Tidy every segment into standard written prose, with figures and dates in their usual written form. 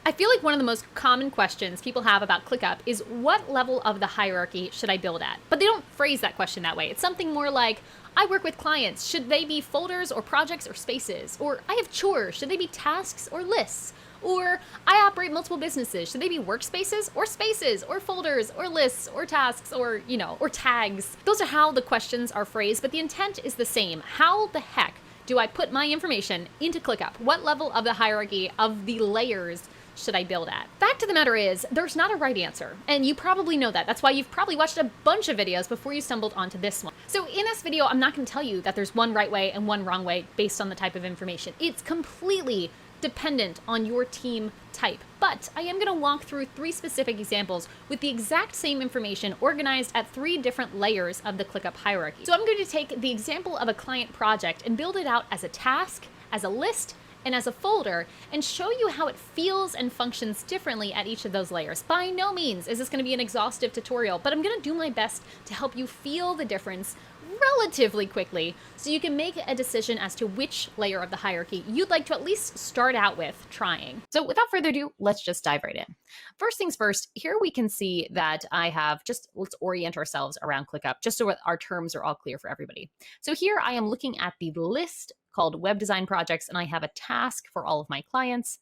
I feel like one of the most common questions people have about ClickUp is what level of the hierarchy should I build at? But they don't phrase that question that way. It's something more like, I work with clients. Should they be folders or projects or spaces? Or I have chores. Should they be tasks or lists? Or I operate multiple businesses. Should they be workspaces or spaces or folders or lists or tasks or, or tags? Those are how the questions are phrased, but the intent is the same. How the heck do I put my information into ClickUp? What level of the hierarchy of the layers should I build at? Fact of the matter is, there's not a right answer, and you probably know that. That's why you've probably watched a bunch of videos before you stumbled onto this one. So in this video, I'm not going to tell you that there's one right way and one wrong way based on the type of information. It's completely dependent on your team type. But I am going to walk through 3 specific examples with the exact same information organized at 3 different layers of the ClickUp hierarchy. So I'm going to take the example of a client project and build it out as a task, as a list, and as a folder, and show you how it feels and functions differently at each of those layers. By no means is this going to be an exhaustive tutorial, but I'm going to do my best to help you feel the difference relatively quickly so you can make a decision as to which layer of the hierarchy you'd like to at least start out with trying. So without further ado, let's just dive right in. First things first, here we can see that I have let's orient ourselves around ClickUp just so our terms are all clear for everybody. So here I am looking at the list called web design projects, and I have a task for all of my clients.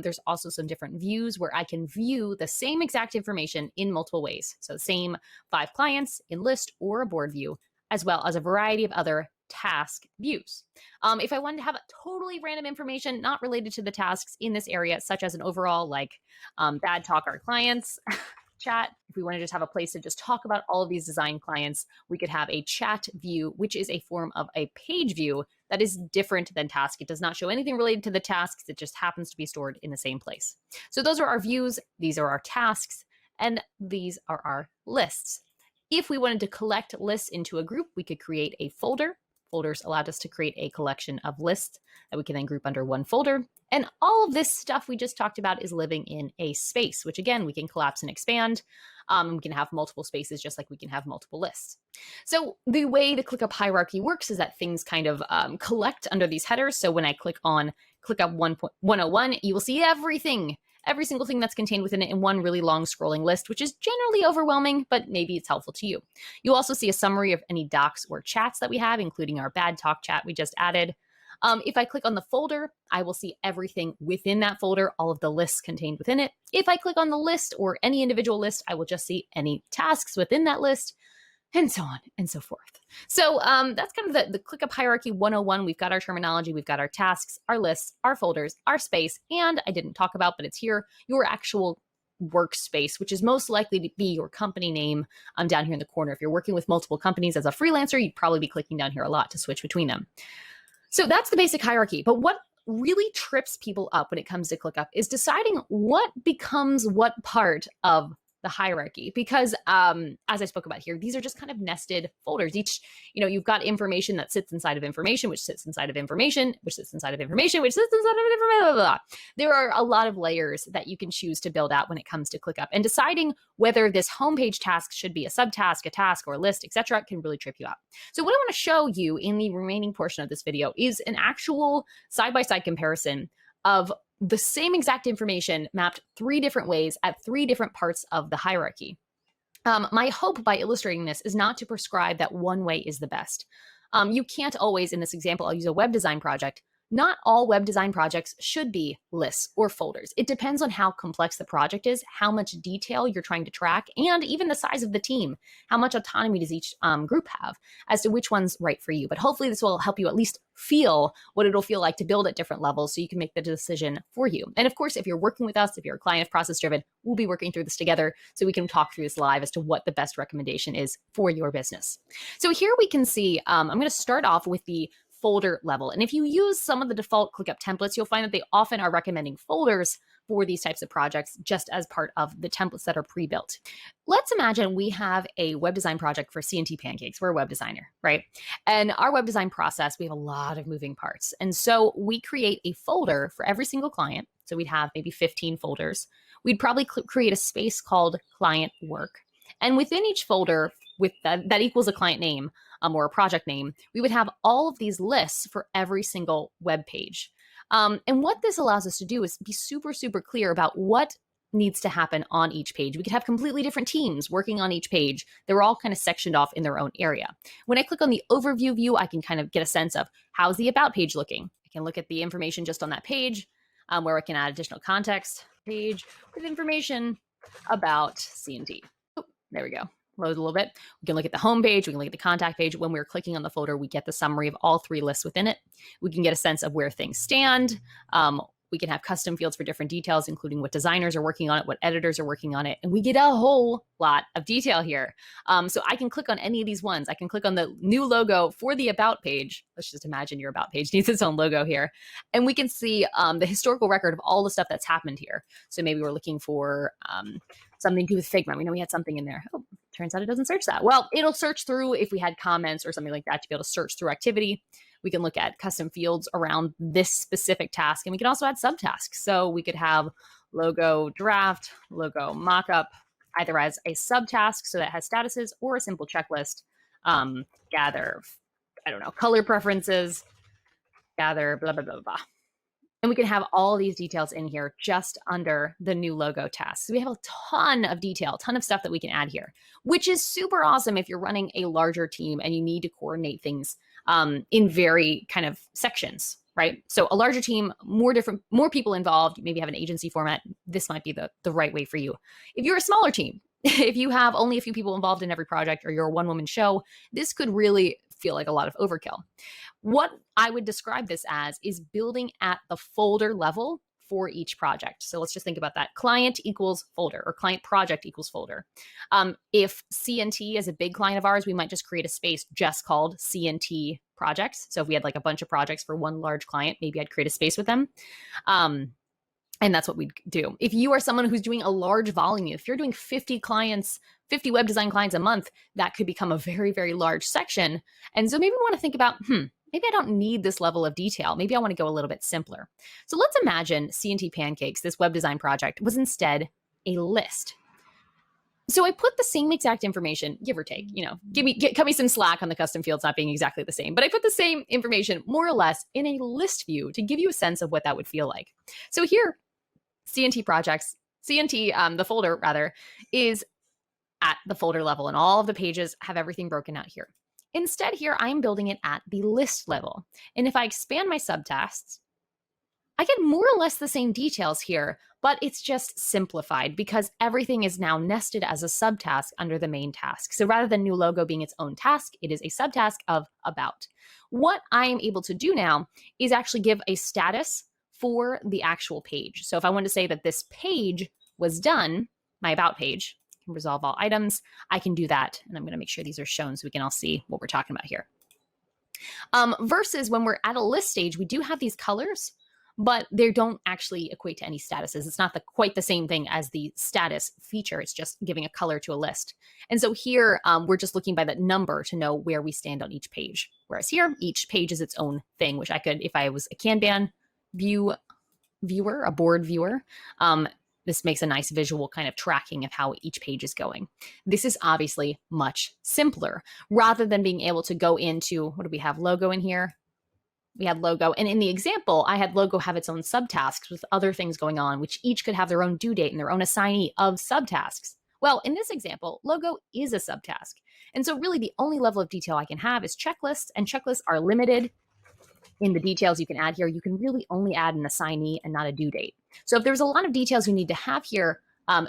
There's also some different views where I can view the same exact information in multiple ways. So same 5 clients in list or a board view, as well as a variety of other task views. If I wanted to have a totally random information not related to the tasks in this area, such as an overall bad talk our clients chat, if we want to just have a place to just talk about all of these design clients, we could have a chat view, which is a form of a page view that is different than task. It does not show anything related to the tasks. It just happens to be stored in the same place. So those are our views. These are our tasks, and these are our lists. If we wanted to collect lists into a group, we could create a folder. Folders allowed us to create a collection of lists that we can then group under one folder. And all of this stuff we just talked about is living in a space, which again, we can collapse and expand. We can have multiple spaces just like we can have multiple lists. So the way the ClickUp hierarchy works is that things kind of collect under these headers. So when I click on ClickUp 1.101, you will see every single thing that's contained within it in one really long scrolling list, which is generally overwhelming, but maybe it's helpful to you. You'll also see a summary of any docs or chats that we have, including our bad talk chat we just added. If I click on the folder, I will see everything within that folder, all of the lists contained within it. If I click on the list or any individual list, I will just see any tasks within that list, and so on and so forth. So that's kind of the ClickUp hierarchy 101. We've got our terminology, we've got our tasks, our lists, our folders, our space, and I didn't talk about, but it's here, your actual workspace, which is most likely to be your company name down here in the corner. If you're working with multiple companies as a freelancer, you'd probably be clicking down here a lot to switch between them. So that's the basic hierarchy. But what really trips people up when it comes to ClickUp is deciding what becomes what part of the hierarchy, because as I spoke about here, these are just kind of nested folders. Each, you've got information that sits inside of information, which sits inside of information, which sits inside of information, which sits inside of information, blah, blah, blah. There are a lot of layers that you can choose to build out when it comes to ClickUp, and deciding whether this homepage task should be a subtask, a task, or a list, etc., can really trip you up. So what I want to show you in the remaining portion of this video is an actual side-by-side comparison of the same exact information mapped 3 different ways at 3 different parts of the hierarchy. My hope by illustrating this is not to prescribe that one way is the best. You can't always, in this example, I'll use a web design project. Not all web design projects should be lists or folders. It depends on how complex the project is, how much detail you're trying to track, and even the size of the team. How much autonomy does each group have as to which one's right for you? But hopefully this will help you at least feel what it'll feel like to build at different levels so you can make the decision for you. And of course, if you're working with us, if you're a client of Process Driven, we'll be working through this together so we can talk through this live as to what the best recommendation is for your business. So here we can see, I'm going to start off with the folder level. And if you use some of the default ClickUp templates, you'll find that they often are recommending folders for these types of projects just as part of the templates that are pre-built. Let's imagine we have a web design project for C&T Pancakes. We're a web designer, right? And our web design process, we have a lot of moving parts. And so we create a folder for every single client. So we'd have maybe 15 folders. We'd probably create a space called client work. And within each folder, with that equals a client name or a project name, we would have all of these lists for every single web page. And what this allows us to do is be super, super clear about what needs to happen on each page. We could have completely different teams working on each page. They're all kind of sectioned off in their own area. When I click on the overview view, I can kind of get a sense of how's the about page looking. I can look at the information just on that page, where I can add additional context page with information about C&T. There we go. Load a little bit. We can look at the home page. We can look at the contact page. When we're clicking on the folder, we get the summary of all 3 lists within it. We can get a sense of where things stand. We can have custom fields for different details, including what designers are working on it, what editors are working on it, and we get a whole lot of detail here. So I can click on any of these ones. I can click on the new logo for the About page. Let's just imagine your About page needs its own logo here. And we can see the historical record of all the stuff that's happened here. So maybe we're looking for something to do with Figma. We know we had something in there. Oh, turns out it doesn't search that. Well, it'll search through if we had comments or something like that to be able to search through activity. We can look at custom fields around this specific task, and we can also add subtasks. So we could have logo draft, logo mockup, either as a subtask, so that has statuses, or a simple checklist. Gather, I don't know, color preferences, gather, blah, blah, blah, blah. And we can have all these details in here just under the new logo task. So we have a ton of detail, ton of stuff that we can add here, which is super awesome if you're running a larger team and you need to coordinate things in very kind of sections, right? So a larger team, more people involved, maybe have an agency format. This might be the right way for you. If you're a smaller team, if you have only a few people involved in every project or you're a one-woman show, this could really feel like a lot of overkill. What I would describe this as is building at the folder level for each project. So let's just think about that. Client equals folder, or client project equals folder. If C&T is a big client of ours, we might just create a space just called C&T projects. So if we had like a bunch of projects for one large client, maybe I'd create a space with them. And that's what we'd do. If you are someone who's doing a large volume, if you're doing 50 clients, 50 web design clients a month, that could become a very, very large section. And so maybe we want to think about, maybe I don't need this level of detail. Maybe I want to go a little bit simpler. So let's imagine C&T Pancakes, this web design project, was instead a list. So I put the same exact information, give or take, cut me some slack on the custom fields not being exactly the same, but I put the same information more or less in a list view to give you a sense of what that would feel like. So here, C&T projects, the folder rather, is at the folder level, and all of the pages have everything broken out here. Instead here, I'm building it at the list level. And if I expand my subtasks, I get more or less the same details here, but it's just simplified because everything is now nested as a subtask under the main task. So rather than new logo being its own task, it is a subtask of about. What I am able to do now is actually give a status for the actual page. So if I want to say that this page was done, my about page, can resolve all items, I can do that. And I'm going to make sure these are shown so we can all see what we're talking about here. Versus when we're at a list stage, we do have these colors, but they don't actually equate to any statuses. It's not quite the same thing as the status feature. It's just giving a color to a list. And so here, we're just looking by that number to know where we stand on each page. Whereas here, each page is its own thing, which I could, if I was a Kanban viewer, a board viewer, this makes a nice visual kind of tracking of how each page is going. This is obviously much simpler rather than being able to go into, what do we have, logo in here? We had logo. And in the example, I had logo have its own subtasks with other things going on, which each could have their own due date and their own assignee of subtasks. Well, in this example, logo is a subtask. And so really the only level of detail I can have is checklists, and checklists are limited in the details you can add here. You can really only add an assignee and not a due date. So if there's a lot of details you need to have here,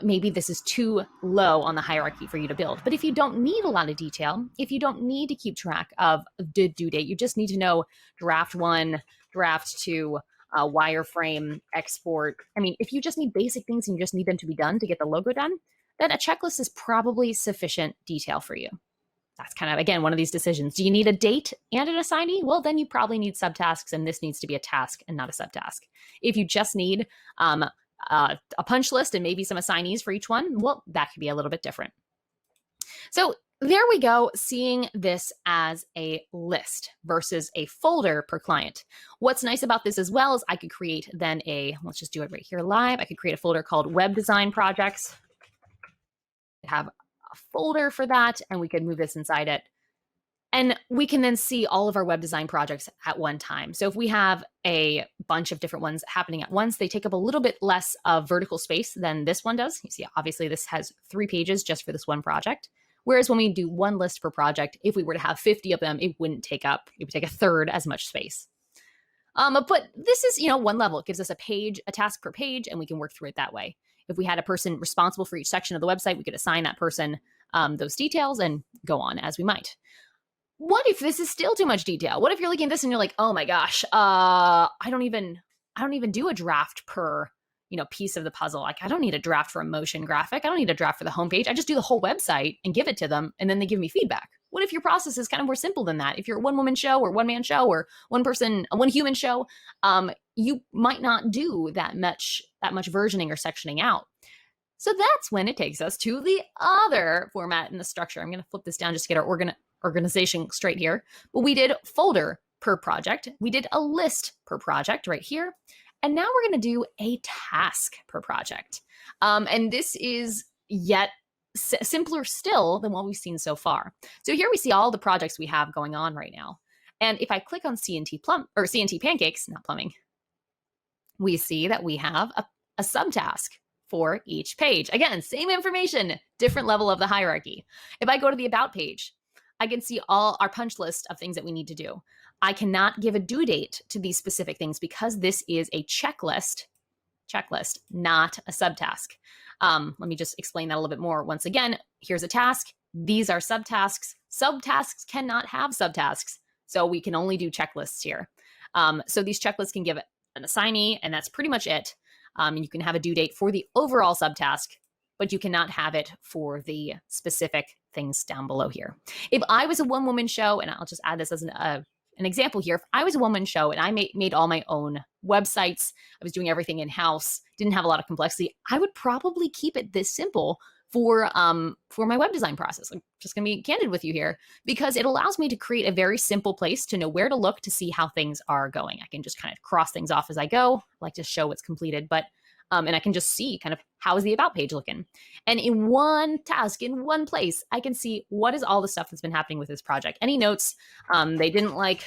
maybe this is too low on the hierarchy for you to build. But if you don't need a lot of detail, if you don't need to keep track of the due date, you just need to know draft 1, draft 2, wireframe, export. I mean, if you just need basic things and you just need them to be done to get the logo done, then a checklist is probably sufficient detail for you. That's kind of, again, one of these decisions. Do you need a date and an assignee? Well, then you probably need subtasks, and this needs to be a task and not a subtask. If you just need a punch list and maybe some assignees for each one, well, that could be a little bit different. So there we go, seeing this as a list versus a folder per client. What's nice about this as well is I could create then let's just do it right here live. I could create a folder called Web Design Projects. Have a folder for that, and we could move this inside it. And we can then see all of our web design projects at one time. So if we have a bunch of different ones happening at once, they take up a little bit less of vertical space than this one does. You see, obviously this has 3 pages just for this one project. Whereas when we do one list per project, if we were to have 50 of them, it would take a third as much space. But this is, one level. It gives us a task per page, and we can work through it that way. If we had a person responsible for each section of the website, we could assign that person those details and go on as we might. What if this is still too much detail? What if you're looking at this and you're like, oh my gosh, I don't even do a draft per, piece of the puzzle. Like, I don't need a draft for a motion graphic. I don't need a draft for the homepage. I just do the whole website and give it to them, and then they give me feedback. What if your process is kind of more simple than that? If you're a one-woman show or one-man show or one human show, you might not do that much versioning or sectioning out. So that's when it takes us to the other format in the structure. I'm going to flip this down just to get our organization straight here. But we did folder per project. We did a list per project right here. And now we're going to do a task per project. And this is yet simpler still than what we've seen so far. So here we see all the projects we have going on right now. And if I click on CNT pancakes, not plumbing, we see that we have a subtask for each page. Again, same information, different level of the hierarchy. If I go to the about page, I can see all our punch list of things that we need to do. I cannot give a due date to these specific things because this is a checklist, not a subtask. Let me just explain that a little bit more. Once again, here's a task. These are subtasks. Subtasks cannot have subtasks, so we can only do checklists here. So these checklists can give an assignee, and that's pretty much it. And you can have a due date for the overall subtask, but you cannot have it for the specific things down below here. If I was a one-woman show, and I'll just add this as an example here. If I was a one-woman show and I made all my own websites, I was doing everything in-house, didn't have a lot of complexity, I would probably keep it this simple for my web design process. I'm just going to be candid with you here because it allows me to create a very simple place to know where to look to see how things are going. I can just kind of cross things off as I go. I like to show what's completed, but and I can just see kind of how is the about page looking. And in one task, in one place, I can see what is all the stuff that's been happening with this project. Any notes they didn't like,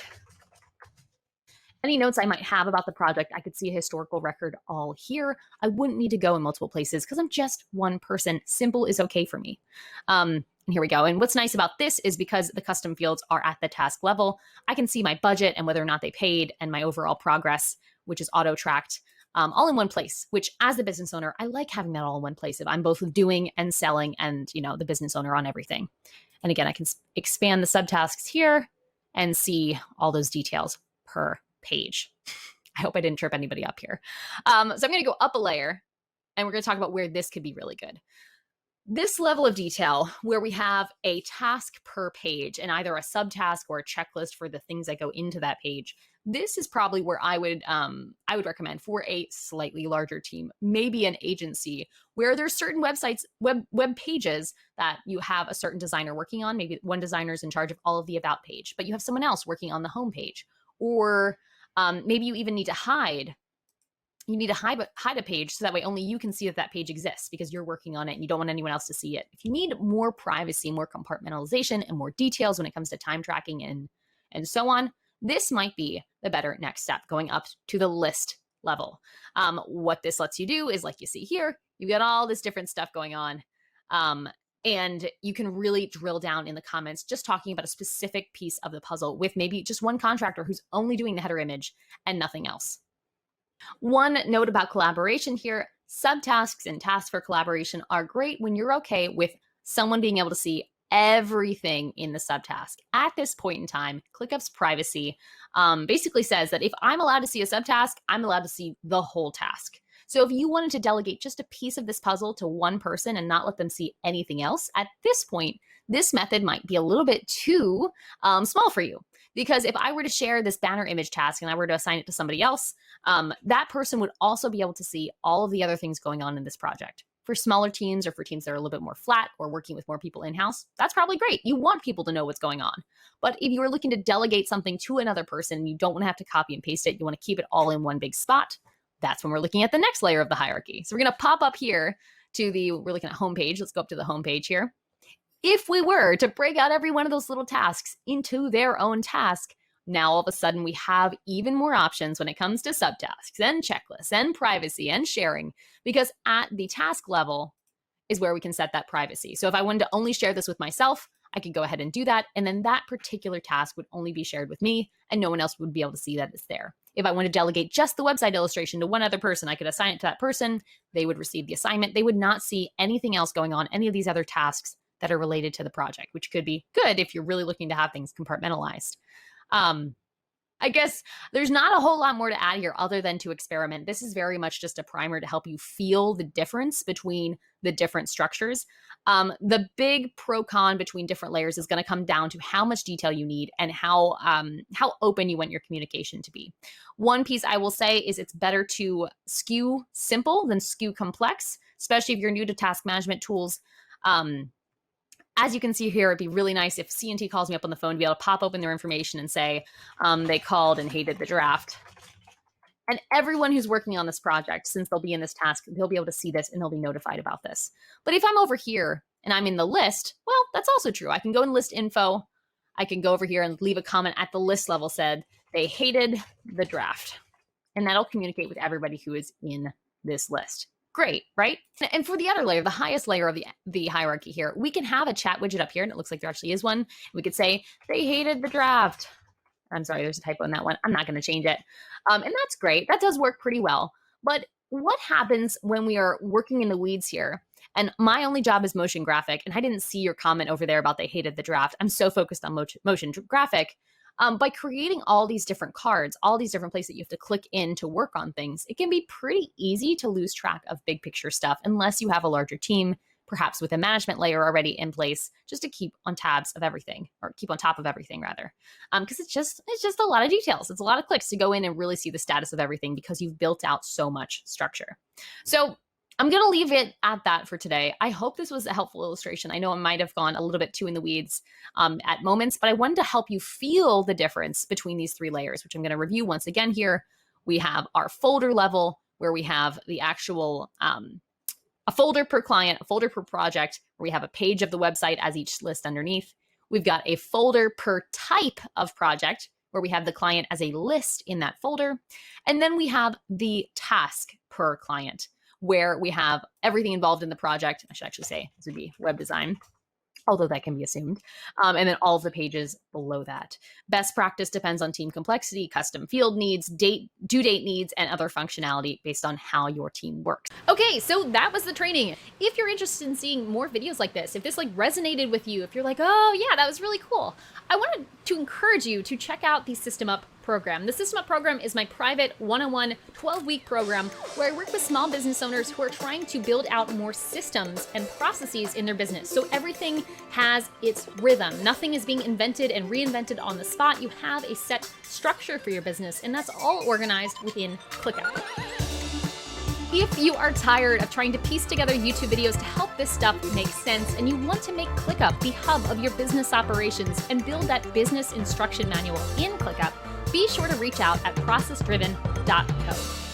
any notes I might have about the project, I could see a historical record all here. I wouldn't need to go in multiple places because I'm just one person. Simple is okay for me. And here we go. And what's nice about this is because the custom fields are at the task level, I can see my budget and whether or not they paid and my overall progress, which is auto-tracked, all in one place, which as the business owner, I like having that all in one place if I'm both doing and selling and, the business owner on everything. And again, I can expand the subtasks here and see all those details per page. I hope I didn't trip anybody up here. So I'm going to go up a layer and we're going to talk about where this could be really good. This level of detail where we have a task per page and either a subtask or a checklist for the things that go into that page. This is probably where I would recommend for a slightly larger team, maybe an agency where there's certain websites, web pages that you have a certain designer working on. Maybe one designer is in charge of all of the about page, but you have someone else working on the home page. Or maybe you even need to hide. You need to hide a page so that way only you can see that page exists because you're working on it and you don't want anyone else to see it. If you need more privacy, more compartmentalization, and more details when it comes to time tracking and so on, this might be the better next step, going up to the list level. What this lets you do is, like you see here, you got all this different stuff going on. And you can really drill down in the comments, just talking about a specific piece of the puzzle with maybe just one contractor who's only doing the header image and nothing else. One note about collaboration here, subtasks and tasks for collaboration are great when you're okay with someone being able to see everything in the subtask. At this point in time, ClickUp's privacy basically says that if I'm allowed to see a subtask, I'm allowed to see the whole task. So if you wanted to delegate just a piece of this puzzle to one person and not let them see anything else, at this point, this method might be a little bit too small for you. Because if I were to share this banner image task and I were to assign it to somebody else, that person would also be able to see all of the other things going on in this project. For smaller teams or for teams that are a little bit more flat or working with more people in-house, that's probably great. You want people to know what's going on. But if you are looking to delegate something to another person, you don't want to have to copy and paste it, you want to keep it all in one big spot, that's when we're looking at the next layer of the hierarchy. So we're going to pop up here to we're looking at homepage. Let's go up to the homepage here. If we were to break out every one of those little tasks into their own task, now all of a sudden we have even more options when it comes to subtasks and checklists and privacy and sharing, because at the task level is where we can set that privacy. So if I wanted to only share this with myself, I could go ahead and do that. And then that particular task would only be shared with me and no one else would be able to see that it's there. If I want to delegate just the website illustration to one other person, I could assign it to that person. They would receive the assignment. They would not see anything else going on, any of these other tasks that are related to the project, which could be good if you're really looking to have things compartmentalized. I guess there's not a whole lot more to add here other than to experiment. This is very much just a primer to help you feel the difference between the different structures. The big pro-con between different layers is going to come down to how much detail you need and how open you want your communication to be. One piece I will say is it's better to skew simple than skew complex, especially if you're new to task management tools. As you can see here, it'd be really nice if C&T calls me up on the phone to be able to pop open their information and say, they called and hated the draft. And everyone who's working on this project, since they'll be in this task, they'll be able to see this and they'll be notified about this. But if I'm over here and I'm in the list, well, that's also true. I can go in list info. I can go over here and leave a comment at the list level said, they hated the draft. And that'll communicate with everybody who is in this list. Great, right? And for the other layer, the highest layer of the hierarchy here, we can have a chat widget up here, and it looks like there actually is one. We could say, they hated the draft. I'm sorry, there's a typo in that one. I'm not going to change it. And that's great. That does work pretty well. But what happens when we are working in the weeds here? And my only job is motion graphic, and I didn't see your comment over there about they hated the draft. I'm so focused on motion graphic. By creating all these different cards, all these different places that you have to click in to work on things, it can be pretty easy to lose track of big picture stuff unless you have a larger team, perhaps with a management layer already in place, just to keep on tabs of everything, or keep on top of everything rather. Because it's just a lot of details. It's a lot of clicks to go in and really see the status of everything because you've built out so much structure. So I'm going to leave it at that for today. I hope this was a helpful illustration. I know it might have gone a little bit too in the weeds at moments, but I wanted to help you feel the difference between these three layers, which I'm going to review once again here. We have our folder level where we have the actual, a folder per client, a folder per project, where we have a page of the website as each list underneath. We've got a folder per type of project where we have the client as a list in that folder. And then we have the task per client, where we have everything involved in the project. I should actually say this would be web design, although that can be assumed. And then all of the pages below that. Best practice depends on team complexity, custom field needs, due date needs, and other functionality based on how your team works. Okay, so that was the training. If you're interested in seeing more videos like this, if this like resonated with you, if you're like, oh yeah, that was really cool, I wanted to encourage you to check out the System Up program. The System Up program is my private one-on-one 12-week program where I work with small business owners who are trying to build out more systems and processes in their business. So everything has its rhythm. Nothing is being invented and reinvented on the spot. You have a set structure for your business, and that's all organized within ClickUp. If you are tired of trying to piece together YouTube videos to help this stuff make sense, and you want to make ClickUp the hub of your business operations and build that business instruction manual in ClickUp, be sure to reach out at processdriven.co.